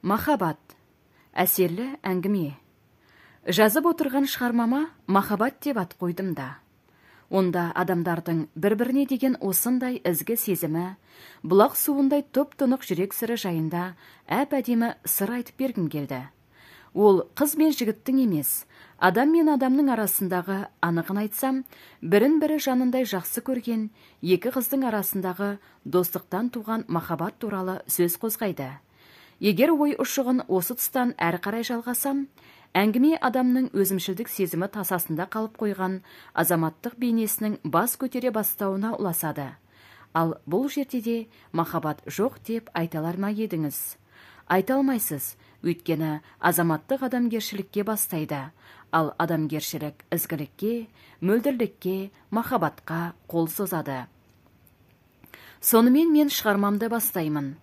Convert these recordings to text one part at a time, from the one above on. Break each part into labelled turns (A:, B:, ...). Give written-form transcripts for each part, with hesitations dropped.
A: Махаббат. Әсерлі әңгіме. Жазып отырған шығармама махаббат деп ат қойдым да. Онда адамдардың бір-біріне деген осындай ізгі сезімі, бұлақ суындай топ-тұнық жүрек сыры жайында әп-әдемі сыр айтып бергім келді. Ол қыз бен жігіттің емес, адам мен адамның арасындағы, анығын айтсам, бірін-бірі жанындай жақсы көрген екі қыздың арасындағы достықтан туған махаббат туралы сөз қозғайды. Егер ой ұшығын осы тұстан әрі қарай жалғасам, әңгіме адамның өзімшілдік сезімі тасасында қалып қойған азаматтық бейнесінің бас көтере бастауына ұласады. Ал бұл жерде де махаббат жоқ деп айталар ма едіңіз? Айта алмайсыз, өйткені азаматтық адамгершілікке бастайды, ал адамгершілік ізгілікке, мөлдірлікке, махаббатқа қол созады. Сонымен мен шығармамды бастаймын.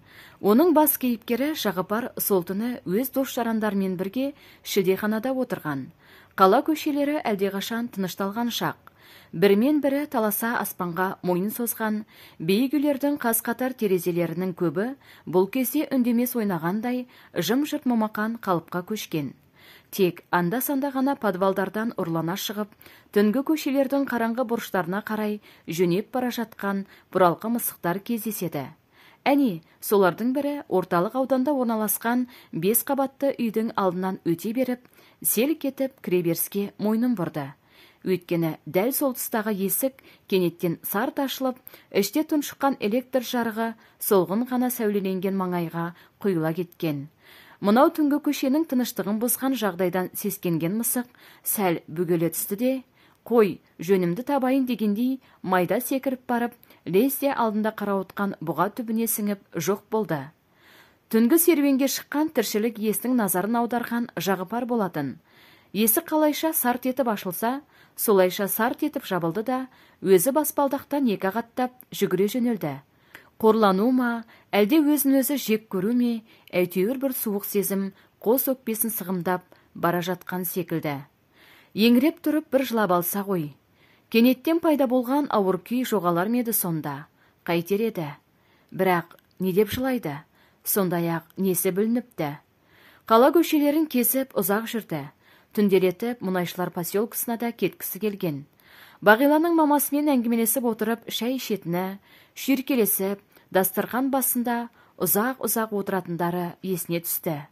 A: Оның бас кейіпкері Жағыпар сол түні өз дос-жарандармен бірге шілдеханада отырған. Қала көшелері әлдеқашан тынышталған шақ. Бірімен бірі таласа аспанға мойын созған, биік үйлердің қаз-қатар терезелерінің көбі бұл кезде үндемес ойнағандай жым-жырт момақан қалыпқа көшкен. Тек анда-санда ғана подвалдардан ұрлана шығып, түнгі көшелердің қараңғы бұрыштарына қарай жөнеп бара жатқан бұралқы мысықтар кездеседі. Әне, солардың бірі орталық ауданда орналасқан 5 қабатты үйдің алдынан өте беріп, селк кетіп кіреберіске мойнын бұрды. Өйткені дәл сол тұстағы есік кенеттен сарт ашылып, іште тұншыққан электр жарығы солғын ғана сәулеленген маңайға құйыла кеткен. Мынау түнгі көшенің тыныштығын бұзған жағдайдан сескенген мысық сәл бөгеле түсті де, қой, жөнімді табайын дегендей майда секіріп барып, лезде алдында қарауытқан бұға түбіне сіңіп жоқ болды. Түнгі серуенге шыққан тіршілік иесінің назарын аударған Жағыпар болатын. Есік қалайша сарт етіп ашылса, солайша сарт етіп жабылды да, өзі баспалдақтан екі ағаттап жүгіре жөнелді. Қорлану ма, әлде өзін-өзі жек көру ме, әйтеуір бір суық сезім қос өкпесін сығымдап бара жатқан секілді. Еңіреп тұрып бір жылап алса ғой. Кенеттен пайда болған ауыр күй жоғалар меді сонда. Қайтер еді. Бірақ не деп жылайды? Сондай-ақ несі бүлініпті. Қала көшелерін кесіп ұзақ жүрді. Түнделетіп мұнайшылар поселкісіне да кеткісі келген. Бағиланың мамасымен әңгімелесіп отырып шай ішетіні, шүйіркелесіп, дастархан басында ұзақ-ұзақ отыратындары есіне түсті.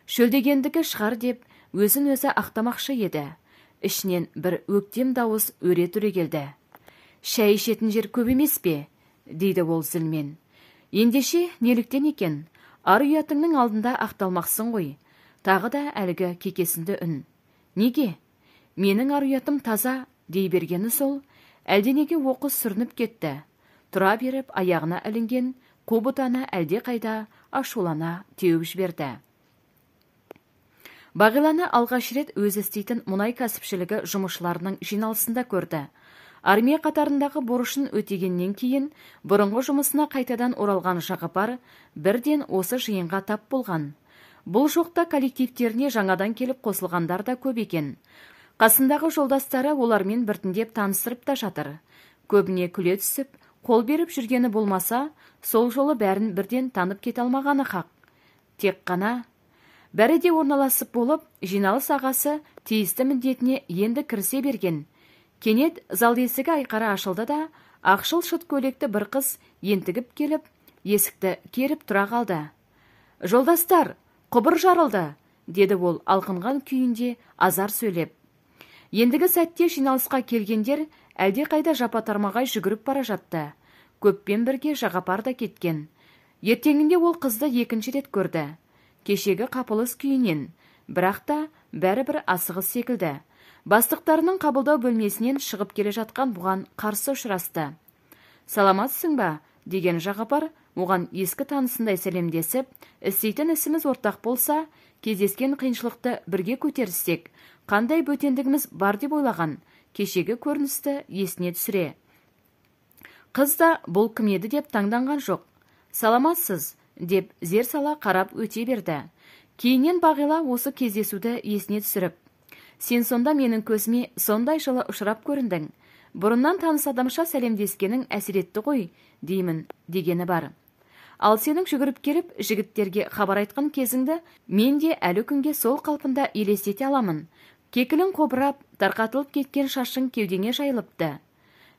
A: Шөлдегендігі шығар деп өзін өзі ақтамақшы еді. Ішінен бір өктем дауыс өре түрегелді. Шай ішетін жер көп емес пе? Дейді ол зілмен. Ендеше неліктен екен? Ар ұятыңның алдында ақталмақсың ғой. Тағы да әлгі кекесінді үн. Неге? Менің ар ұятым таза дей бергені сол, әлденеге оқыс сүрініп кетті. Тұра беріп аяғына ілінген қобытаны әлде қайда ашулана теуіп жіберді. Бағиланы алғаш рет өз істейтін мұнай кәсіпшілігі жұмысшыларының жиналысында көрді. Армия қатарындағы борышын өтегеннен кейін бұрынғы жұмысына қайтадан оралған Жағыпар бірден осы жиынға тап болған. Бұл жоқта коллективтеріне жаңадан келіп қосылғандар да көп екен. Қасындағы жолдастары олармен біртіндеп таныстырып та жатыр. Көбіне күле түсіп, қол беріп жүргені болмаса, сол жолы бәрін бірден танып кете алмағаны хақ. Тек қана бәрі де орналасып болып, жиналыс ағасы тиісті міндетіне енді кірісе берген. Кенет зал есігі айқара ашылды да, ақшыл шыт көйлекті бір қыз ентігіп келіп, есікті керіп тұра қалды. «Жолдастар, құбыр жарылды!» деді ол алқынған күйінде азар сөйлеп. Ендігі сәтте жиналысқа келгендер әлде қайда жапа-тармағай жүгіріп бара жатты. Көппен бірге Жағыпар да кеткен. Ертеңінде ол қызды екінші рет көрді. Кешегі қапылыс күйінен, бірақ та бәрібір асығыс секілді. Бастықтарының қабылдау бөлмесінен шығып келе жатқан бұған қарсы ұшырасты. «Саламатсың ба?» деген Жағыпар оған ескі танысындай сәлемдесіп, істейтін ісіміз ортақ болса, кездескен қиыншылықты бірге көтеріссек, қандай бөтендігіміз бар деп ойлаған кешегі көріністі есіне түсіре. Қыз да бұл кім еді деп таңданған жоқ. «Саламатсыз?» деп зер сала қарап өте берді. Кейіннен Бағила осы кездесуді есіне түсіріп, «Сен сонда менің көзіме сондай жылы ұшырап көріндің. Бұрыннан таныс адамша сәлемдескенің әсер етті ғой, деймін» дегені бар. Ал сенің жүгіріп келіп, жігіттерге хабар айтқан кезіңді мен де әлі күнге сол қалпында елестете аламын. Кекілің қобырап, тарқатылып кеткен шашың кеудеңе жайылыпты.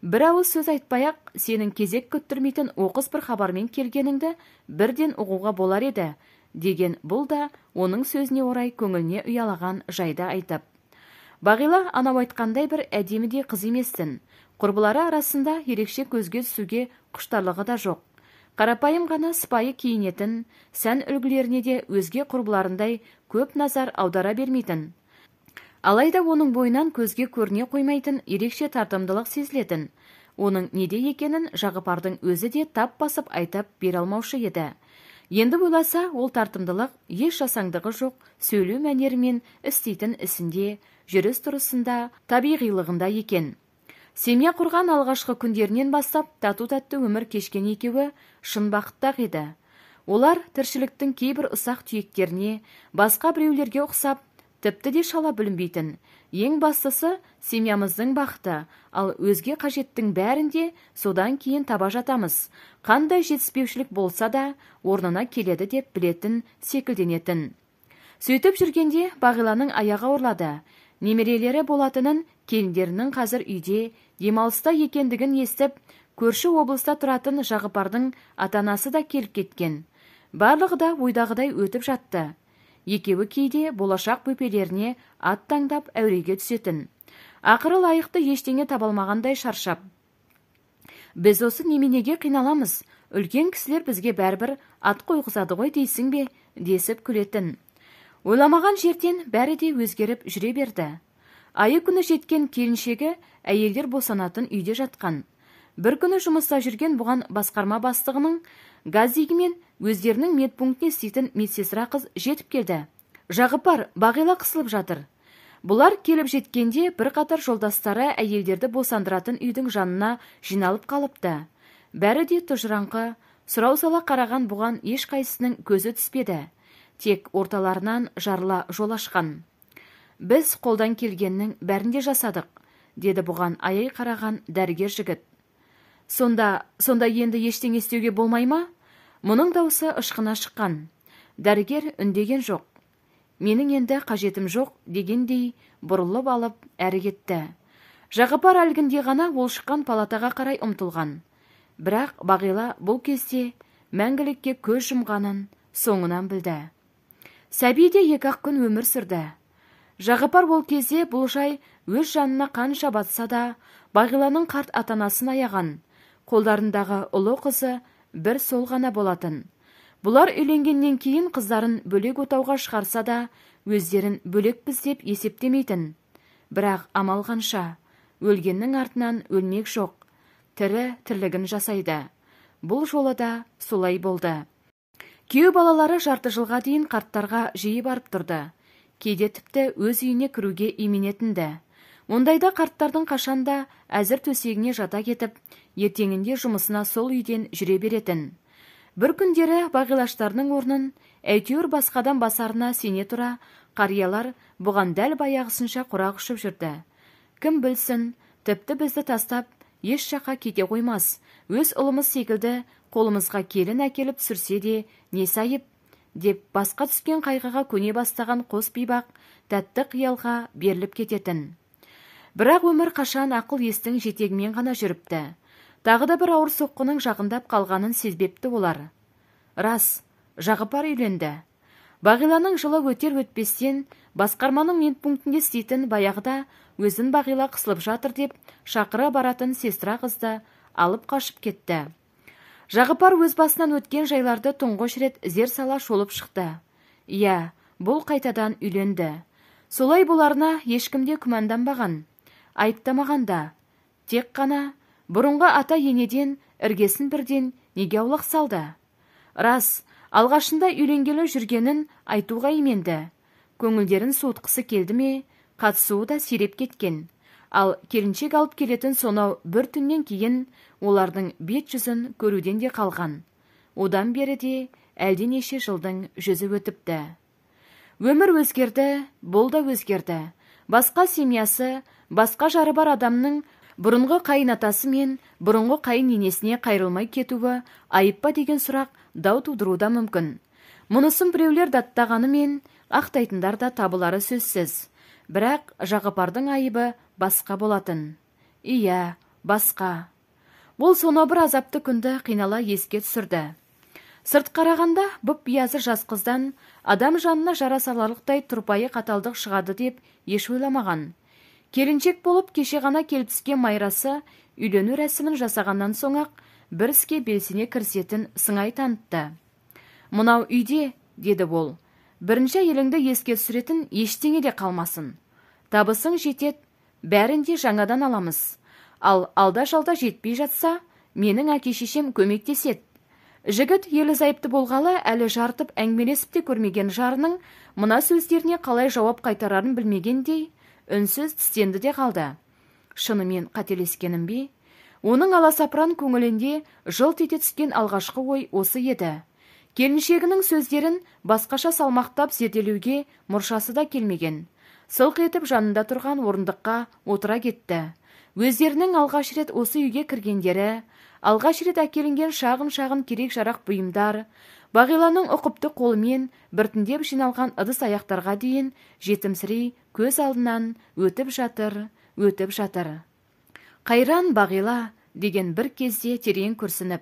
A: Бір ауыз сөз айтпай-ақ, сенің кезек күттірмейтін оқыс бір хабармен келгеніңді бірден ұғуға болар еді, деген бұл да оның сөзіне орай көңіліне ұялаған жайды айтып. Бағила анау айтқандай бір әдемі қыз еместін. Құрбылары арасында ерекше көзге түсуге құштарлығы да жоқ. Қарапайым ғана сыпайы киінетін, сән үлгілеріне де өзге құрбыларындай көп назар аудара бермейтін. Алайда оның бойынан көзге көріне қоймайтын ерекше тартымдылық сезілетін. Оның неде екенін Жағыпардың өзі де тап басып айтып бере алмаушы еді. Енді ойласа, ол тартымдылық еш жасаңдығы жоқ, сөйлеу мәнерімен істейтін ісінде, жүріс-тұрысында, табиғилығында екен. Семья құрған алғашқы күндерінен бастап тату-тәтті өмір кешкен екеуі шын бақыттақ еді. Олар тіршіліктің кейбір ұсақ түйектеріне, басқа біреулерге ұқсап, тіпті де шала бүлінбейтін. Ең бастысы семьямыздың бақыты, ал өзге қажеттің бәрінде содан кейін таба жатамыз. Қандай жетіспеушілік болса да орнына келеді деп білетін, секілденетін. Сөйтіп жүргенде Бағиланың аяғы ауырлады. Немерелері болатынын, келіндерінің қазір үйде демалыста екендігін естіп, көрші облыста тұратын Жағыпардың ата-анасы да келіп кеткен. Барлығы да ойдағыдай өтіп жатты. Екеуі кейде болашақ бөпелеріне ат таңдап әуреге түсетін. Ақыры лайықты ештеңе табалмағандай шаршап. Біз осы неменеге қиналамыз? Үлкен кісілер бізге бәрібір ат қойғызады ғой дейсің бе? Десіп күлетін. Ойламаған жерден бәрі де өзгеріп жүре берді. Айы күні жеткен келіншегі әйелдер босанатын үйде жатқан. Бір күні жұмыста жүрген бұған басқарма бастығының газигімен өздерінің медпунктіне істейтін медсестра қыз жетіп келді. Жағыпар, Бағила қысылып жатыр. Бұлар келіп жеткенде бір қатар жолдастары әйелдерді босандыратын үйдің жанына жиналып қалыпты. Бәрі де тұжыраңқы, сұрау сала қараған бұған ешқайсының көзі түспеді. Тек орталарынан жарыла жол ашқан. Біз қолдан келгеннің бәрінде жасадық, деді бұған аяй қараған дәрігер жігіт. Сонда енді ештеңе істеуге болмай ма? Мұның даусы ышқына шыққан. Дәрігер үндеген жоқ. Менің енді қажетім жоқ дегендей бұрылып алып әрі кетті. Жағыпар әлгінде ғана ол шыққан палатаға қарай ұмтылған. Бірақ Бағила бұл кезде мәңгілікке көз жұмғанын соңынан білді. Сәби де 2-ақ күн өмір сүрді. Жағыпар бұл кезде бұл жай өз жанына қанша батса да Бағиланың қарт атанасын аяған. Қолдарындағы ұлы қызы бір сол ғана болатын. Бұлар үйленгеннен кейін қыздарын бөлек отауға шығарса да, өздерін бөлекпіз деп есептемейтін. Бірақ амал қанша, өлгеннің артынан өлмек жоқ. Тірі тірлігін жасайды. Бұл жолы да солай болды. Күйеу балалары жарты жылға дейін қарттарға жиі барып тұрды. Кейде тіпті өз үйіне кіруге именетінді. Ондайда қарттардың қашанда әзір төсегіне жата кетіп, ертеңінде жұмысына сол үйден жүре беретін. Бір күндері Бағилаштарының орнын әйтеуір басқадан басарына сене тұра, қариялар бұған дәл баяғысынша құрақ ұшып жүрді. Кім білсін, тіпті бізді тастап, еш жаққа кете қоймас. Өз ұлымыз секілді қолымызға келін әкеліп сүрсе де не сайып, деп басқа түскен қайғыға көне бастаған қос бейбақ тәтті қиялға беріліп кететін. Бірақ өмір қашан ақыл естің жетегімен ғана жүріпті. Тағы да бір ауыр соққының жағындап қалғанын сезбепті олар. Рас, Жағыпар үйленді. Бағиланың жылы өтер-өтпестен басқарманың медпунктінде істейтін баяғыда өзін Бағила қысылып жатыр деп шақыра баратын сестра қызды алып қашып кетті. Жағыпар өз басынан өткен жайларды тұңғыш рет зер сала шолып шықты. Иә, бұл қайтадан үйленді. Солай боларына ешкімде күмәнданбаған, айыптамаған да. Тек қана бұрынғы ата енеден іргесін бірден неге аулақ салды. Рас, алғашында үйленгелі жүргенін айтуға именді. Көңілдерін суытқысы келді ме, қатысуы да сиреп кеткен. Ал келіншек алып келетін сонау бір түннен кейін олардың бет жүзін көруден де қалған. Одан бері де әлденеше жылдың жүзі өтіпті. Өмір өзгерді, бұл да өзгерді. Басқа семьясы, басқа жары бар адамның Бұрынғы қайын атасы мен бұрынғы қайын енесіне қайрылмай кетуі айып па деген сұрақ дау тудыруда мүмкін. Мұнысын біреулер даттағанымен ақтайтындар да табылары сөзсіз. Бірақ Жағыпардың айыбы басқа болатын. Иә, басқа. Ол соны бір азапты күнді қинала еске түсірді. Сырт қарағанда бұп-биязы жас қыздан адам жанына жара саларлықтай тұрпайы қаталдық шығады деп еш ойламаған. Келіншек болып кеше ғана келіп түскен Майрасы үйлену рәсімін жасағаннан соң-ақ бір іске белсене кірісетін сыңай танытты. Мынау үйде, деді ол, бірінші әйеліңді еске түсіретін ештеңе де қалмасын. Табысың жетет, бәрін де жаңадан аламыз. Ал алда-жалда жетпей жатса, менің әке-шешем көмектеседі. Жігіт ерлі зайыпты болғалы әлі жартып әңгімелесіп те көрмеген жарының мына сөздеріне қалай жауап қайтарарын білмегендей, үнсіз тістенді де қалды. Шынымен қателескенім бе? Оның аласапыран көңілінде жылт ете түскен алғашқы ой осы еді. Келіншегінің сөздерін басқаша салмақтап зерделеуге мұршасы да келмеген. Сылқ етіп жанында тұрған орындыққа отыра кетті. Өздерінің алғаш рет осы үйге кіргендері, алғаш рет әкелінген шағын-шағын керек-жарақ бұйымдар, Бағиланың ұқыпты қолымен біртіндеп жиналған ыдыс аяқтарға дейін жетімсірей көз алдынан өтіп жатыр. Қайран Бағила деген бір кезде терең күрсініп,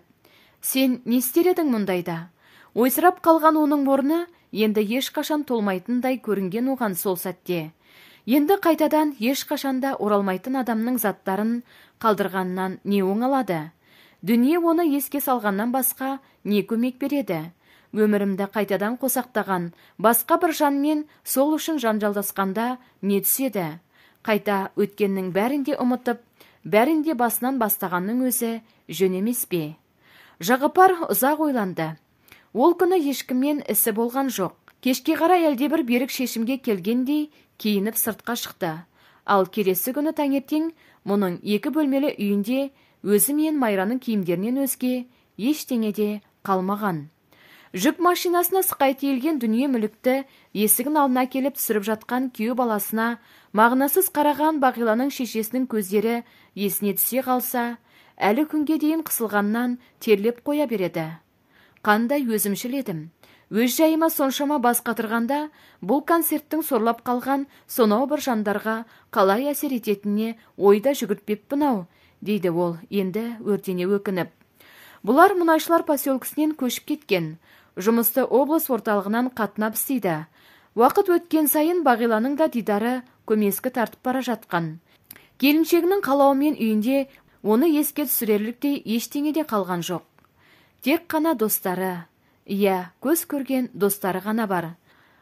A: сен не істер едің мұндайда? Ойсырап қалған оның орны енді ешқашан толмайтындай көрінген оған сол сәтте. Енді қайтадан ешқашанда оралмайтын адамның заттарын қалдырғаннан не оңалады? Дүние оны еске салғаннан басқа не көмек береді? Өмірімді қайтадан қосақтаған басқа бір жанмен сол үшін жанжалдасқанда не түседі? Қайта өткеннің бәрінде ұмытып, бәрінде басынан бастағанның өзі жөн емес пе? Жағыпар ұзақ ойланды. Ол күні ешкіммен ісі болған жоқ. Кешке қарай әлдебір берік шешімге келгендей киініп сыртқа шықты. Ал келесі күні таңертең мұның 2 бөлмелі үйінде өзі мен Майраның киімдерінен өзге ештеңе де қалмаған. Жүк машинасына сықай тиелген дүние мүлікті есігін алдына келіп түсіріп жатқан күйеу баласына мағынасыз қараған Бағиланың шешесінің көздері есіне түсе қалса, әлі күнге дейін қысылғаннан терлеп қоя береді. Қандай өзімшіл едім. Өз жайыма соншама бас қатырғанда, бұл концерттің сорлап қалған сонау бір жандарға қалай әсер ететініне ойда жүгіртпеппін-ау, дейді ол енді өртене өкініп. Бұлар мұнайшылар поселкісінен көшіп кеткен. Жұмысты облыс орталығынан қатынап істейді. Уақыт өткен сайын Бағиланың да дидары көмескі тартып бара жатқан. Келіншегінің қалауымен үйінде оны еске түсірерліктей ештеңе де қалған жоқ. Тек қана достары, көз көрген достары ғана бар.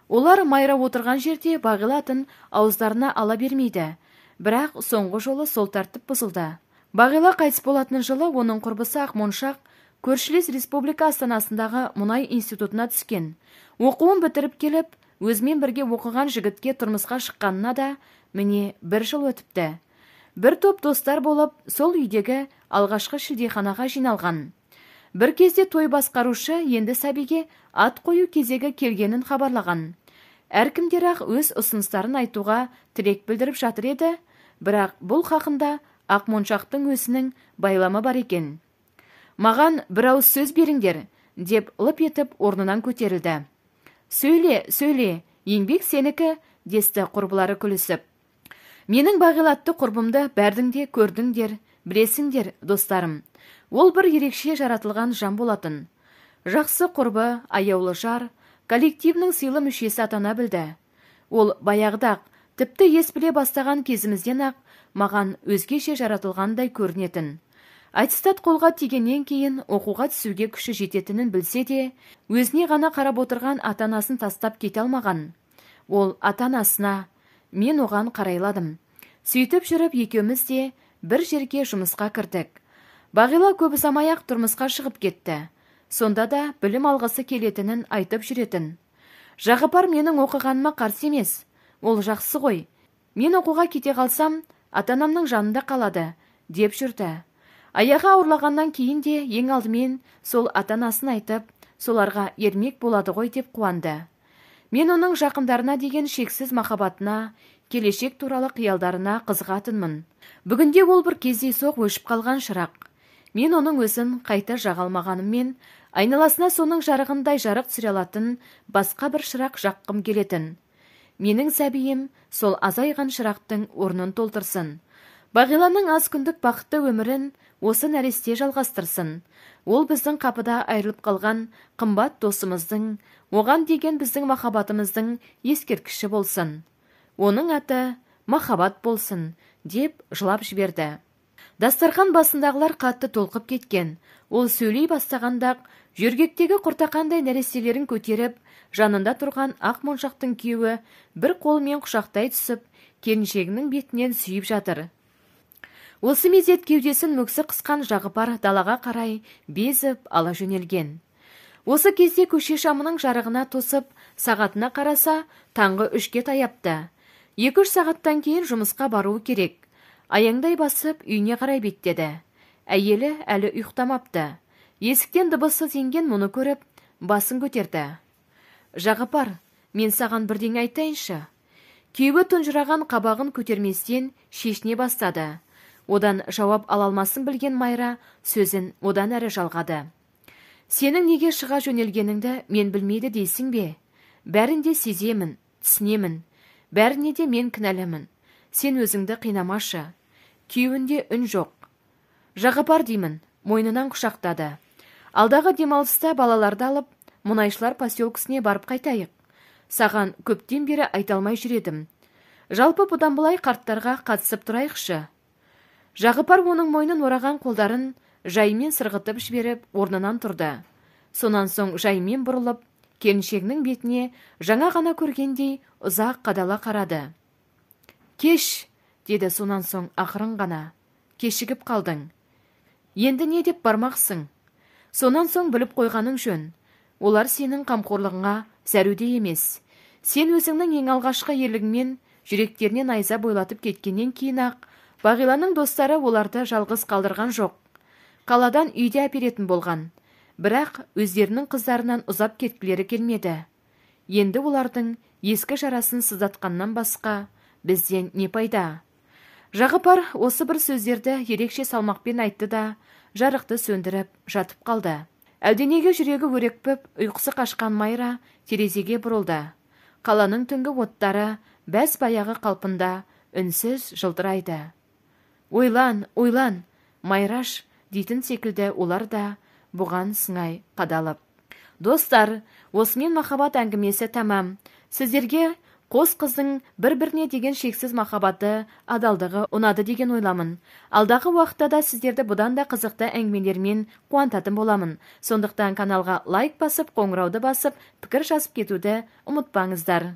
A: Олар Майра отырған жерде Бағила атын ауыздарына ала бермейді. Бірақ соңғы жолы сол тәртіп бұзылды. Бағила қайтыс болатын жылы оның құрбысы Ақмоншақ көршілес республика астанасындағы мұнай институтына түскен. Оқуын бітіріп келіп, өзімен бірге оқыған жігітке тұрмысқа шыққанына да міне 1 жыл өтіпті. Бір топ достар болып, сол үйдегі алғашқы шілдеханаға жиналған. Бір кезде той басқарушы енді сәбиге ат қою кезегі келгенін хабарлаған. Әркімдер ақ өз ұсыныстарын айтуға тілек білдіріп жатыр еді, бірақ бұл хақында Ақмоншақтың өзінің байламы бар екен. Маған бір ауыз сөз беріңдер, деп лып етіп орнынан көтерілді. Сөйле, еңбек сенікі, десті құрбылары күлісіп. Менің Бағилатты құрбымды бәрдің де көрдіңдер, білесіңдер, достарым. Ол бір ерекше жаратылған жан болатын. Жақсы құрбы, аяулы жар, коллективінің сыйлы мүшесі атана білді. Ол баяғыда-ақ, тіпті ес біле бастаған кезімізден-ақ маған өзгеше жаратылғандай көрінетін. Айтыстат қолға тигеннен кейін оқуға түсуге күші жететінін білсе де, өзіне ғана қарап отырған ата-анасын тастап кете алмаған. Ол ата-анасына, мен оған қарайладым. Сөйтіп жүріп екеуміз де бір жерге жұмысқа кірдік. Бағила көп ұзамай-ақ тұрмысқа шығып кетті. Сонда да білім алғысы келетінін айтып жүретін. Жағыпар менің оқығаныма қарсы емес. Ол жақсы ғой. Мен оқуға кете қалсам, ата-анамның жанында қалады, деп жүрді. Аяғы ауырлағаннан кейін де ең алдымен сол ата-анасын айтып, соларға ермек болады ғой деп қуанды. Мен оның жақындарына деген шексіз махаббатына, келешек туралы қиялдарына қызығатынмын. Бүгінде ол бір кездейсоқ өшіп қалған шырақ. Мен оның өзін қайта жаға алмағаныммен, айналасына соның жарығындай жарық түсіре алатын басқа бір шырақ жаққым келетін. Менің сәбиім сол азайған шырақтың орнын толтырсын. Бағиланың аз күндік бақытты өмірін осы нәресте жалғастырсын. Ол біздің қапыда айырылып қалған қымбат досымыздың, оған деген біздің махаббатымыздың ескерткіші болсын. Оның аты махаббат болсын, деп жылап жіберді. Дастархан басындағылар қатты толқып кеткен. Ол сөйлей бастағанда жөргектегі құртақандай нәрестелерін көтеріп, жанында тұрған ақ моншақтың күйеуі бір қолымен құшақтай түсіп, келіншегінің бетінен сүйіп жатыр. Осы мезет кеудесін мүксі қысқан Жағыпар далаға қарай безіп ала жөнелген. Осы кезде көше шамының жарығына тосып, сағатына қараса, таңғы 3-ке таяпты. 2-3 сағаттан кейін жұмысқа баруы керек. Аяңдай басып, үйіне қарай беттеді. Әйелі әлі ұйықтамапты. Есіктен дыбыссыз енген мұны көріп, басын көтерді. Жағыпар, мен саған бірдеңе айтайыншы. Күйеуі тұнжыраған қабағын көтерместен шешіне бастады. Одан жауап ала алмасын білген Майра сөзін одан әрі жалғады. Сенің неге шыға жөнелгеніңді мен білмейді дейсің бе? Бәрін де сеземін, түсінемін. Бәріне де мен кінәлімін. Сен өзіңді қинамашы. Күйеуінде үн жоқ. Жағыпар деймін, мойнынан құшақтады. Алдағы демалыста балаларды алып, мұнайшылар поселкісіне барып қайтайық. Саған көптен бері айта алмай жүредім. Жалпы бұдан былай қарттарға қатысып тұрайықшы. Жағыпар оның мойнын ораған қолдарын жаймен сырғытып жіберіп, орнынан тұрды. Сонан соң жаймен бұрылып, келіншегінің бетіне жаңа ғана көргендей ұзақ қадала қарады. Кеш, деді сонан соң ақырын ғана. Кешігіп қалдың. Енді не деп бармақсың? Сонан соң біліп қойғаның жөн. Олар сенің қамқорлығыңа зәруде емес. Сен өзіңнің ең алғашқы ерлігіңмен жүректеріне найза бойлатып кеткеннен кейін-ақ, Бағиланың достары оларды жалғыз қалдырған жоқ. Қаладан үйде әперетін болған. Бірақ өздерінің қыздарынан ұзап кеткілері келмеді. Енді олардың ескі жарасын сыздатқаннан басқа бізден не пайда? Жағыпар осы бір сөздерді ерекше салмақпен айтты да, жарықты сөндіріп жатып қалды. Әлденеге жүрегі өрекпіп, ұйқысы қашқан Майра терезеге бұрылды. Қаланың түнгі оттары бәс баяғы қалпында үнсіз жылтырайды. Ойлан, ойлан, Майраш, дейтін секілді олар да бұған сыңай қадалып. Достар, осымен махаббат әңгімесі тамам. Сіздерге қос қыздың бір-біріне деген шексіз махаббаты, адалдығы ұнады деген ойламын. Алдағы уақытта да сіздерді бұдан да қызықты әңгімелермен қуантатын боламын. Сондықтан каналға лайк басып, қоңырауды басып, пікір жазып кетуді ұмытпаңыздар.